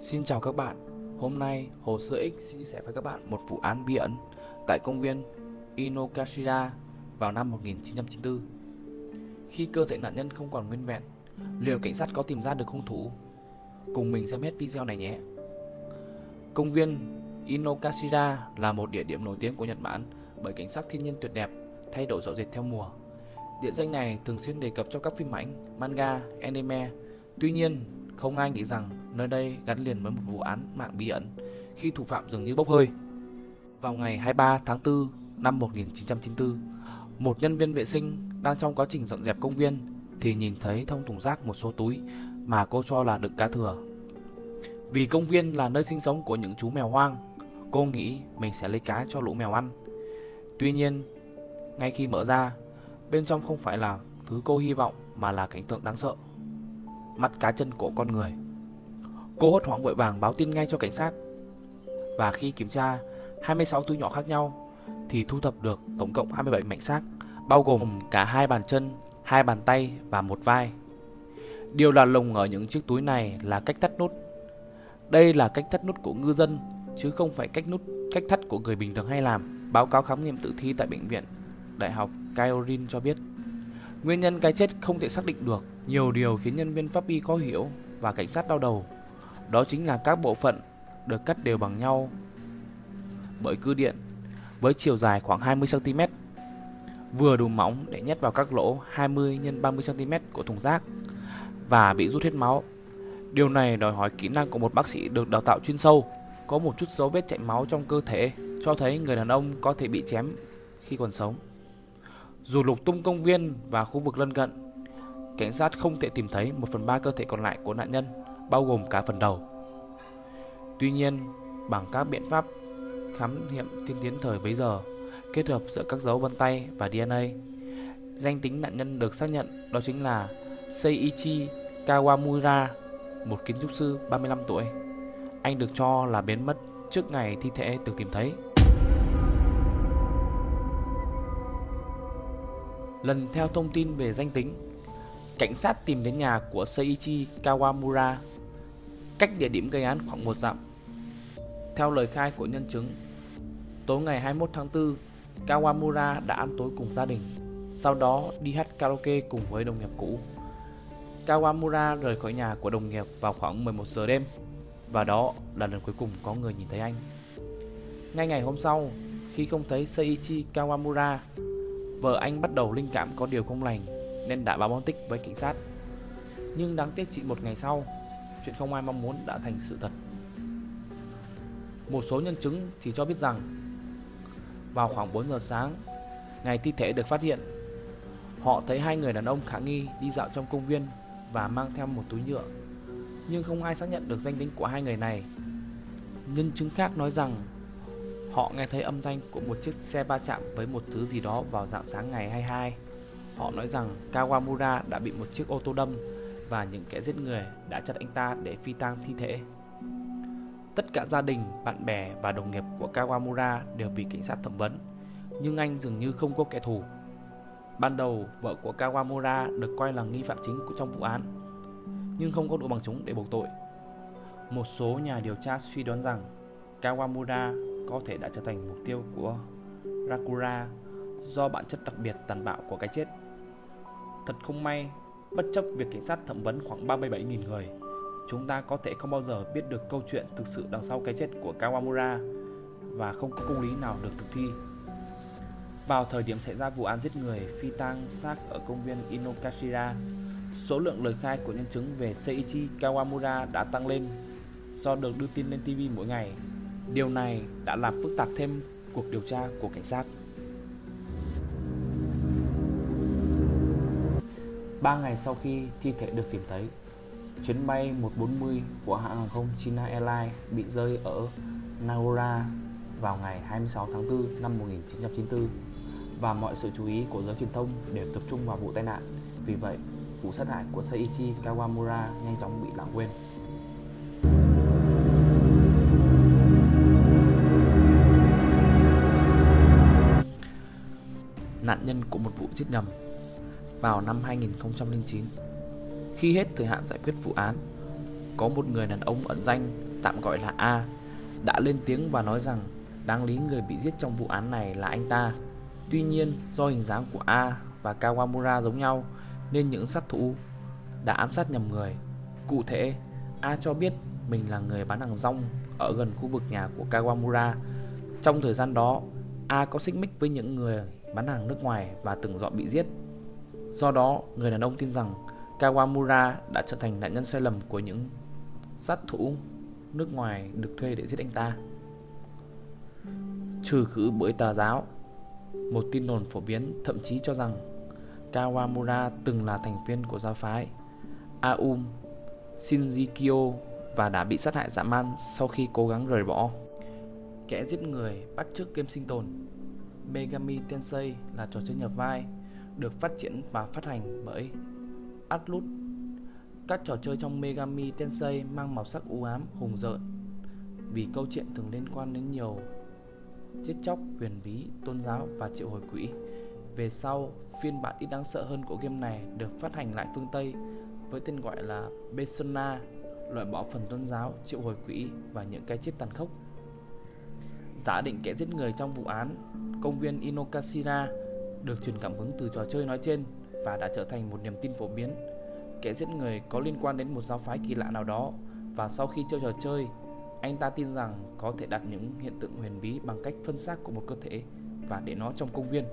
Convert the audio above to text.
Xin chào các bạn, hôm nay Hồ Sơ X xin chia sẻ với các bạn một vụ án bí ẩn tại công viên Inokashira vào năm 1994. Khi cơ thể nạn nhân không còn nguyên vẹn, liệu cảnh sát có tìm ra được hung thủ? Cùng mình xem hết video này nhé. Công viên Inokashira là một địa điểm nổi tiếng của Nhật Bản bởi cảnh sắc thiên nhiên tuyệt đẹp, thay đổi rõ rệt theo mùa. Địa danh này thường xuyên đề cập trong các phim ảnh, manga, anime. Tuy nhiên, không ai nghĩ rằng nơi đây gắn liền với một vụ án mạng bí ẩn khi thủ phạm dường như bốc hơi. Vào ngày 23 tháng 4 năm 1994, một nhân viên vệ sinh đang trong quá trình dọn dẹp công viên thì nhìn thấy trong thùng rác một số túi mà cô cho là đựng cá thừa. Vì công viên là nơi sinh sống của những chú mèo hoang, cô nghĩ mình sẽ lấy cá cho lũ mèo ăn. Tuy nhiên, ngay khi mở ra, bên trong không phải là thứ cô hy vọng mà là cảnh tượng đáng sợ: mắt cá chân của con người. Cô hốt hoảng vội vàng báo tin ngay cho cảnh sát. Và khi kiểm tra 26 túi nhỏ khác nhau thì thu thập được tổng cộng 27 mảnh xác, bao gồm cả 2 bàn chân, 2 bàn tay và 1 vai. Điều lạ lùng ở những chiếc túi này là cách thắt nút. Đây là cách thắt nút của ngư dân chứ không phải cách thắt của người bình thường hay làm. Báo cáo khám nghiệm tử thi tại bệnh viện Đại học Kyorin cho biết nguyên nhân cái chết không thể xác định được. Nhiều điều khiến nhân viên pháp y khó hiểu và cảnh sát đau đầu. Đó chính là các bộ phận được cắt đều bằng nhau bởi cưa điện với chiều dài khoảng 20 cm, vừa đủ mỏng để nhét vào các lỗ 20 x 30 cm của thùng rác và bị rút hết máu. Điều này đòi hỏi kỹ năng của một bác sĩ được đào tạo chuyên sâu. Có một chút dấu vết chảy máu trong cơ thể cho thấy người đàn ông có thể bị chém khi còn sống. Dù lục tung công viên và khu vực lân cận, cảnh sát không thể tìm thấy 1/3 cơ thể còn lại của nạn nhân, bao gồm cả phần đầu. Tuy nhiên, bằng các biện pháp khám nghiệm tiên tiến thời bấy giờ, kết hợp giữa các dấu vân tay và DNA, danh tính nạn nhân được xác nhận đó chính là Seiichi Kawamura, một kiến trúc sư 35 tuổi. Anh được cho là biến mất trước ngày thi thể được tìm thấy. Lần theo thông tin về danh tính, cảnh sát tìm đến nhà của Seiichi Kawamura, cách địa điểm gây án khoảng 1 dặm. Theo lời khai của nhân chứng, tối ngày 21 tháng 4, Kawamura đã ăn tối cùng gia đình, sau đó đi hát karaoke cùng với đồng nghiệp cũ. Kawamura rời khỏi nhà của đồng nghiệp vào khoảng 11 giờ đêm, và đó là lần cuối cùng có người nhìn thấy anh. Ngay ngày hôm sau, khi không thấy Seiichi Kawamura, vợ anh bắt đầu linh cảm có điều không lành nên đã báo mất tích với cảnh sát. Nhưng đáng tiếc chỉ một ngày sau, chuyện không ai mong muốn đã thành sự thật. Một số nhân chứng thì cho biết rằng vào khoảng 4 giờ sáng, ngày thi thể được phát hiện, họ thấy 2 người đàn ông khả nghi đi dạo trong công viên và mang theo một túi nhựa, nhưng không ai xác nhận được danh tính của 2 người này. Nhân chứng khác nói rằng họ nghe thấy âm thanh của một chiếc xe va chạm với một thứ gì đó vào rạng sáng ngày 22. Họ nói rằng Kawamura đã bị một chiếc ô tô đâm và những kẻ giết người đã chặt anh ta để phi tang thi thể. Tất cả gia đình, bạn bè và đồng nghiệp của Kawamura đều bị cảnh sát thẩm vấn, nhưng anh dường như không có kẻ thù. Ban đầu, vợ của Kawamura được coi là nghi phạm chính trong vụ án, nhưng không có đủ bằng chứng để buộc tội. Một số nhà điều tra suy đoán rằng Kawamura có thể đã trở thành mục tiêu của Rakura do bản chất đặc biệt tàn bạo của cái chết. Thật không may, bất chấp việc cảnh sát thẩm vấn khoảng 37.000 người, chúng ta có thể không bao giờ biết được câu chuyện thực sự đằng sau cái chết của Kawamura và không có công lý nào được thực thi. Vào thời điểm xảy ra vụ án giết người phi tang xác ở công viên Inokashira, số lượng lời khai của nhân chứng về Seiichi Kawamura đã tăng lên do được đưa tin lên TV mỗi ngày. Điều này đã làm phức tạp thêm cuộc điều tra của cảnh sát. 3 ngày sau khi thi thể được tìm thấy, chuyến bay 140 của hãng hàng không China Airlines bị rơi ở Nagora vào ngày 26 tháng 4 năm 1994 và mọi sự chú ý của giới truyền thông đều tập trung vào vụ tai nạn. Vì vậy, vụ sát hại của Seiichi Kawamura nhanh chóng bị lãng quên. Nạn nhân của một vụ giết nhầm. Vào năm 2009, khi hết thời hạn giải quyết vụ án, có một người đàn ông ẩn danh tạm gọi là A, đã lên tiếng và nói rằng đáng lý người bị giết trong vụ án này là anh ta. Tuy nhiên, do hình dáng của A và Kawamura giống nhau nên những sát thủ đã ám sát nhầm người. Cụ thể, A cho biết mình là người bán hàng rong ở gần khu vực nhà của Kawamura. Trong thời gian đó, A có xích mích với những người bán hàng nước ngoài và từng dọa bị giết. Do đó, người đàn ông tin rằng Kawamura đã trở thành nạn nhân sai lầm của những sát thủ nước ngoài được thuê để giết anh ta. Trừ khử bởi tà giáo, một tin đồn phổ biến thậm chí cho rằng Kawamura từng là thành viên của giáo phái Aum Shinrikyo và đã bị sát hại dã man sau khi cố gắng rời bỏ. Kẻ giết người bắt chước game sinh tồn. Megami Tensei là trò chơi nhập vai được phát triển và phát hành bởi Atlus. Các trò chơi trong Megami Tensei mang màu sắc u ám, hùng rợn vì câu chuyện thường liên quan đến nhiều giết chóc, huyền bí, tôn giáo và triệu hồi quỷ. Về sau, phiên bản ít đáng sợ hơn của game này được phát hành lại phương Tây với tên gọi là Persona, loại bỏ phần tôn giáo, triệu hồi quỷ và những cái chết tàn khốc. Giả định kẻ giết người trong vụ án công viên Inokashira được truyền cảm hứng từ trò chơi nói trên và đã trở thành một niềm tin phổ biến. Kẻ giết người có liên quan đến một giáo phái kỳ lạ nào đó, và sau khi chơi trò chơi, anh ta tin rằng có thể đặt những hiện tượng huyền bí bằng cách phân xác của một cơ thể và để nó trong công viên.